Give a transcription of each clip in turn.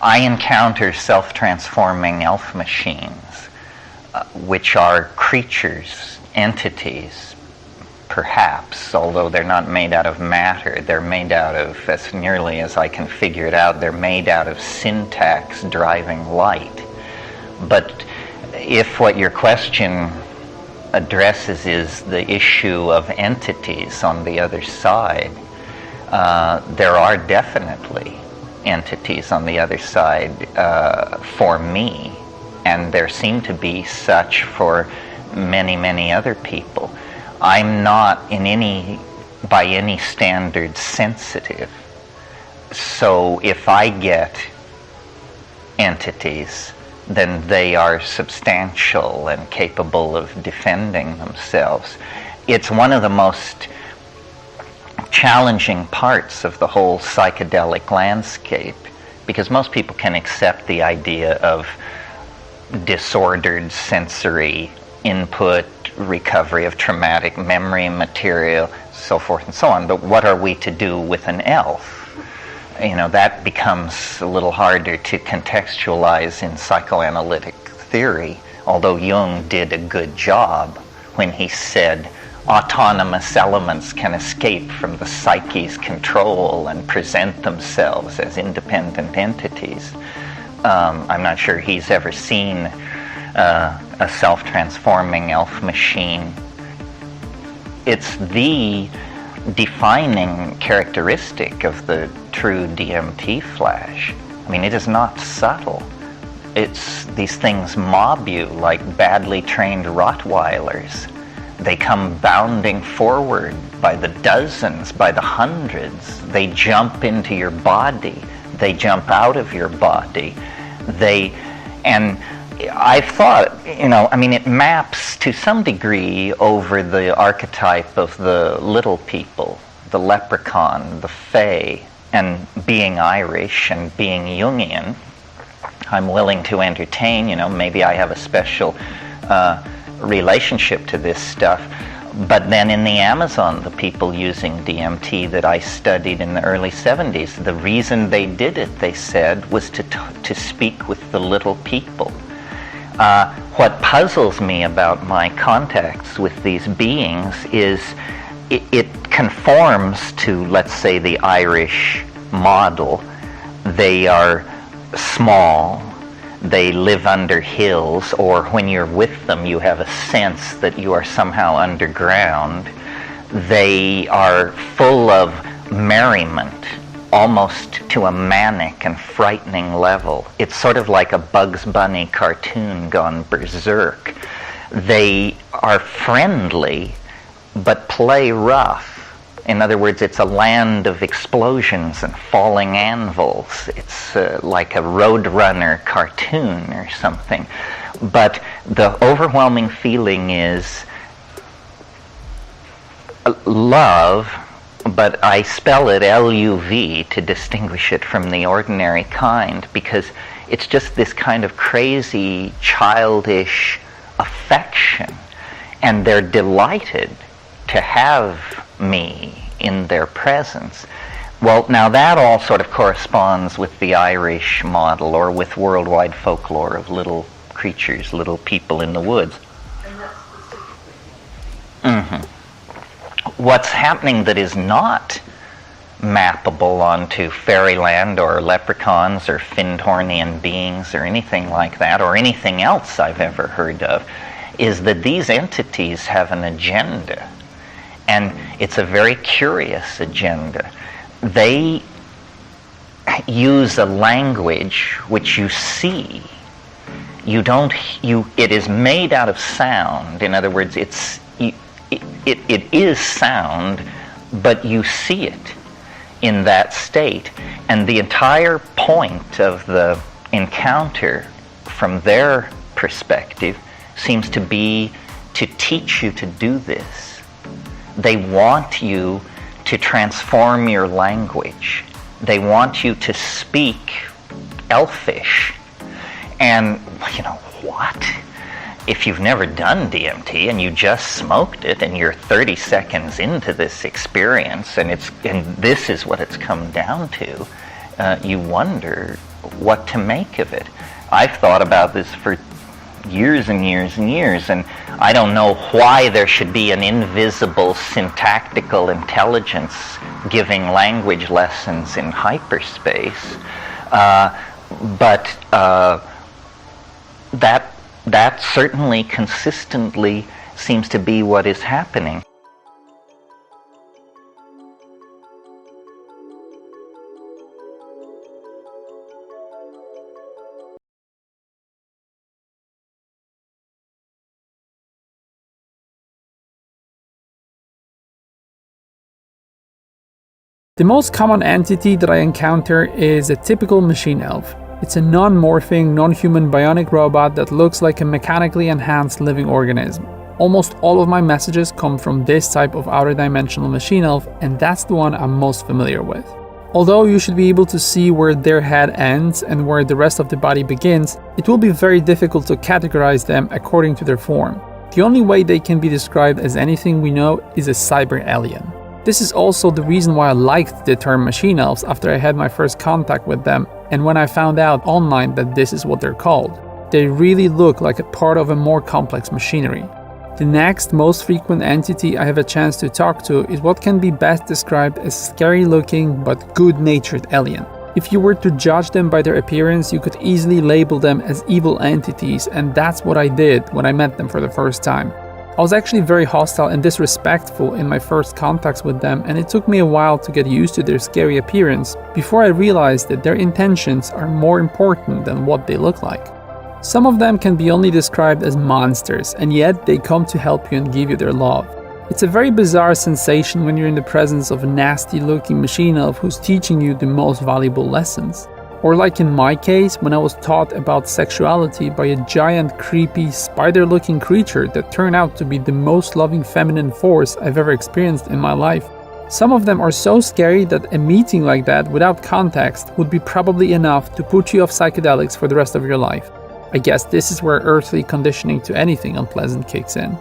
I encounter self-transforming elf machines, which are creatures, entities, perhaps, although they're not made out of matter. They're made out of, as nearly as I can figure it out, they're made out of syntax driving light. But if what your question addresses is the issue of entities on the other side, there are definitely entities on the other side for me, and there seem to be such for many, many other people. I'm not by any standard sensitive, so if I get entities, then they are substantial and capable of defending themselves. It's one of the most challenging parts of the whole psychedelic landscape, because most people can accept the idea of disordered sensory input, recovery of traumatic memory material, so forth and so on. But what are we to do with an elf? That becomes a little harder to contextualize in psychoanalytic theory, although Jung did a good job when he said autonomous elements can escape from the psyche's control and present themselves as independent entities. I'm not sure he's ever seen a self-transforming elf machine. It's the defining characteristic of the true DMT flash. I mean, it is not subtle. These things mob you like badly trained Rottweilers. They come bounding forward by the dozens, by the hundreds. They jump into your body. They jump out of your body. And I've thought, it maps to some degree over the archetype of the little people, the leprechaun, the fae, and being Irish and being Jungian. I'm willing to entertain, maybe I have a special relationship to this stuff. But then in the Amazon, the people using DMT that I studied in the early 70s, the reason they did it, they said, was to speak with the little people. What puzzles me about my contacts with these beings is it conforms to, let's say, the Irish model. They are small, they live under hills, or when you're with them you have a sense that you are somehow underground. They are full of merriment, almost to a manic and frightening level. It's sort of like a Bugs Bunny cartoon gone berserk. They are friendly, but play rough. In other words, it's a land of explosions and falling anvils. It's like a Roadrunner cartoon or something. But the overwhelming feeling is love, but I spell it L-U-V to distinguish it from the ordinary kind, because it's just this kind of crazy, childish affection, and they're delighted to have me in their presence. Well, now that all sort of corresponds with the Irish model, or with worldwide folklore of little creatures, little people in the woods. What's happening that is not mappable onto fairyland or leprechauns or Findhornian beings or anything like that, or anything else I've ever heard of, is that these entities have an agenda. And it's a very curious agenda. They use a language which you see. It is made out of sound. In other words, it is sound, but you see it in that state. And the entire point of the encounter, from their perspective, seems to be to teach you to do this. They want you to transform your language. They want you to speak Elfish. And, what? If you've never done DMT and you just smoked it and you're 30 seconds into this experience and this is what it's come down to, you wonder, what to make of it. I've thought about this for years and years and years, and I don't know why there should be an invisible syntactical intelligence giving language lessons in hyperspace, but that certainly consistently seems to be what is happening. The most common entity that I encounter is a typical machine elf. It's a non-morphing, non-human bionic robot that looks like a mechanically enhanced living organism. Almost all of my messages come from this type of outer dimensional machine elf, and that's the one I'm most familiar with. Although you should be able to see where their head ends and where the rest of the body begins, it will be very difficult to categorize them according to their form. The only way they can be described as anything we know is a cyber alien. This is also the reason why I liked the term machine elves after I had my first contact with them, and when I found out online that this is what they're called. They really look like a part of a more complex machinery. The next most frequent entity I have a chance to talk to is what can be best described as scary looking but good-natured alien. If you were to judge them by their appearance, you could easily label them as evil entities, and that's what I did when I met them for the first time. I was actually very hostile and disrespectful in my first contacts with them, and it took me a while to get used to their scary appearance before I realized that their intentions are more important than what they look like. Some of them can be only described as monsters, and yet they come to help you and give you their love. It's a very bizarre sensation when you're in the presence of a nasty looking machine elf who's teaching you the most valuable lessons. Or like in my case, when I was taught about sexuality by a giant, creepy, spider-looking creature that turned out to be the most loving feminine force I've ever experienced in my life. Some of them are so scary that a meeting like that without context would be probably enough to put you off psychedelics for the rest of your life. I guess this is where earthly conditioning to anything unpleasant kicks in.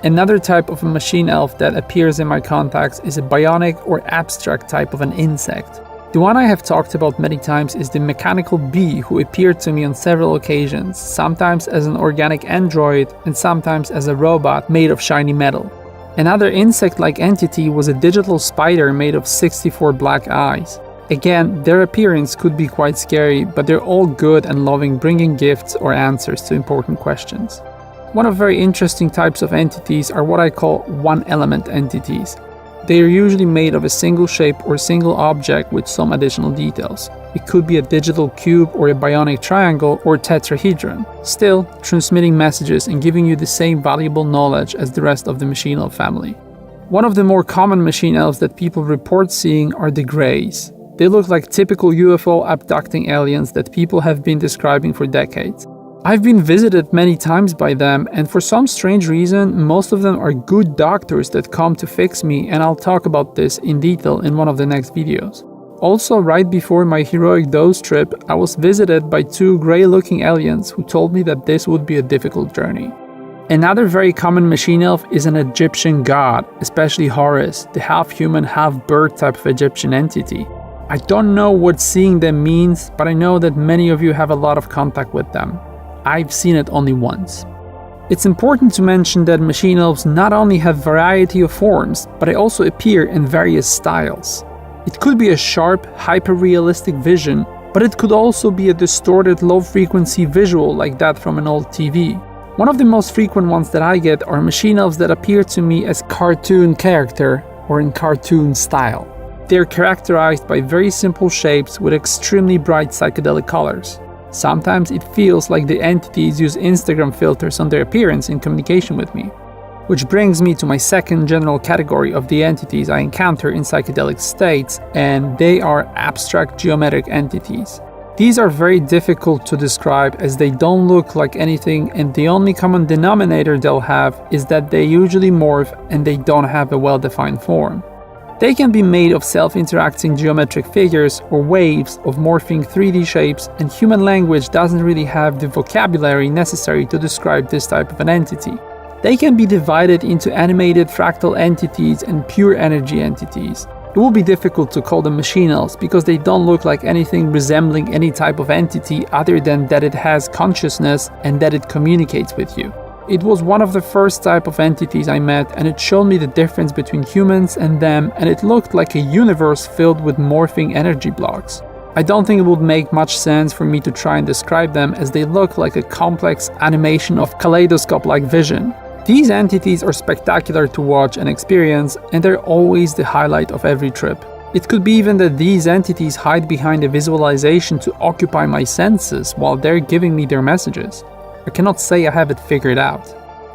Another type of a machine elf that appears in my contacts is a bionic or abstract type of an insect. The one I have talked about many times is the mechanical bee who appeared to me on several occasions, sometimes as an organic android and sometimes as a robot made of shiny metal. Another insect-like entity was a digital spider made of 64 black eyes. Again, their appearance could be quite scary, but they're all good and loving, bringing gifts or answers to important questions. One of very interesting types of entities are what I call one-element entities. They are usually made of a single shape or single object with some additional details. It could be a digital cube or a bionic triangle or tetrahedron, still transmitting messages and giving you the same valuable knowledge as the rest of the machine elf family. One of the more common machine elves that people report seeing are the Greys. They look like typical UFO abducting aliens that people have been describing for decades. I've been visited many times by them, and for some strange reason, most of them are good doctors that come to fix me, and I'll talk about this in detail in one of the next videos. Also, right before my heroic dose trip, I was visited by two grey-looking aliens who told me that this would be a difficult journey. Another very common machine elf is an Egyptian god, especially Horus, the half-human, half-bird type of Egyptian entity. I don't know what seeing them means, but I know that many of you have a lot of contact with them. I've seen it only once. It's important to mention that machine elves not only have variety of forms, but they also appear in various styles. It could be a sharp, hyper-realistic vision, but it could also be a distorted, low-frequency visual like that from an old TV. One of the most frequent ones that I get are machine elves that appear to me as cartoon character or in cartoon style. They are characterized by very simple shapes with extremely bright psychedelic colors. Sometimes it feels like the entities use Instagram filters on their appearance in communication with me. Which brings me to my second general category of the entities I encounter in psychedelic states, and they are abstract geometric entities. These are very difficult to describe as they don't look like anything, and the only common denominator they'll have is that they usually morph and they don't have a well-defined form. They can be made of self-interacting geometric figures or waves of morphing 3D shapes, and human language doesn't really have the vocabulary necessary to describe this type of an entity. They can be divided into animated fractal entities and pure energy entities. It would be difficult to call them machine elves because they don't look like anything resembling any type of entity other than that it has consciousness and that it communicates with you. It was one of the first type of entities I met, and it showed me the difference between humans and them, and it looked like a universe filled with morphing energy blocks. I don't think it would make much sense for me to try and describe them, as they look like a complex animation of kaleidoscope-like vision. These entities are spectacular to watch and experience, and they're always the highlight of every trip. It could be even that these entities hide behind a visualization to occupy my senses while they're giving me their messages. I cannot say I have it figured out.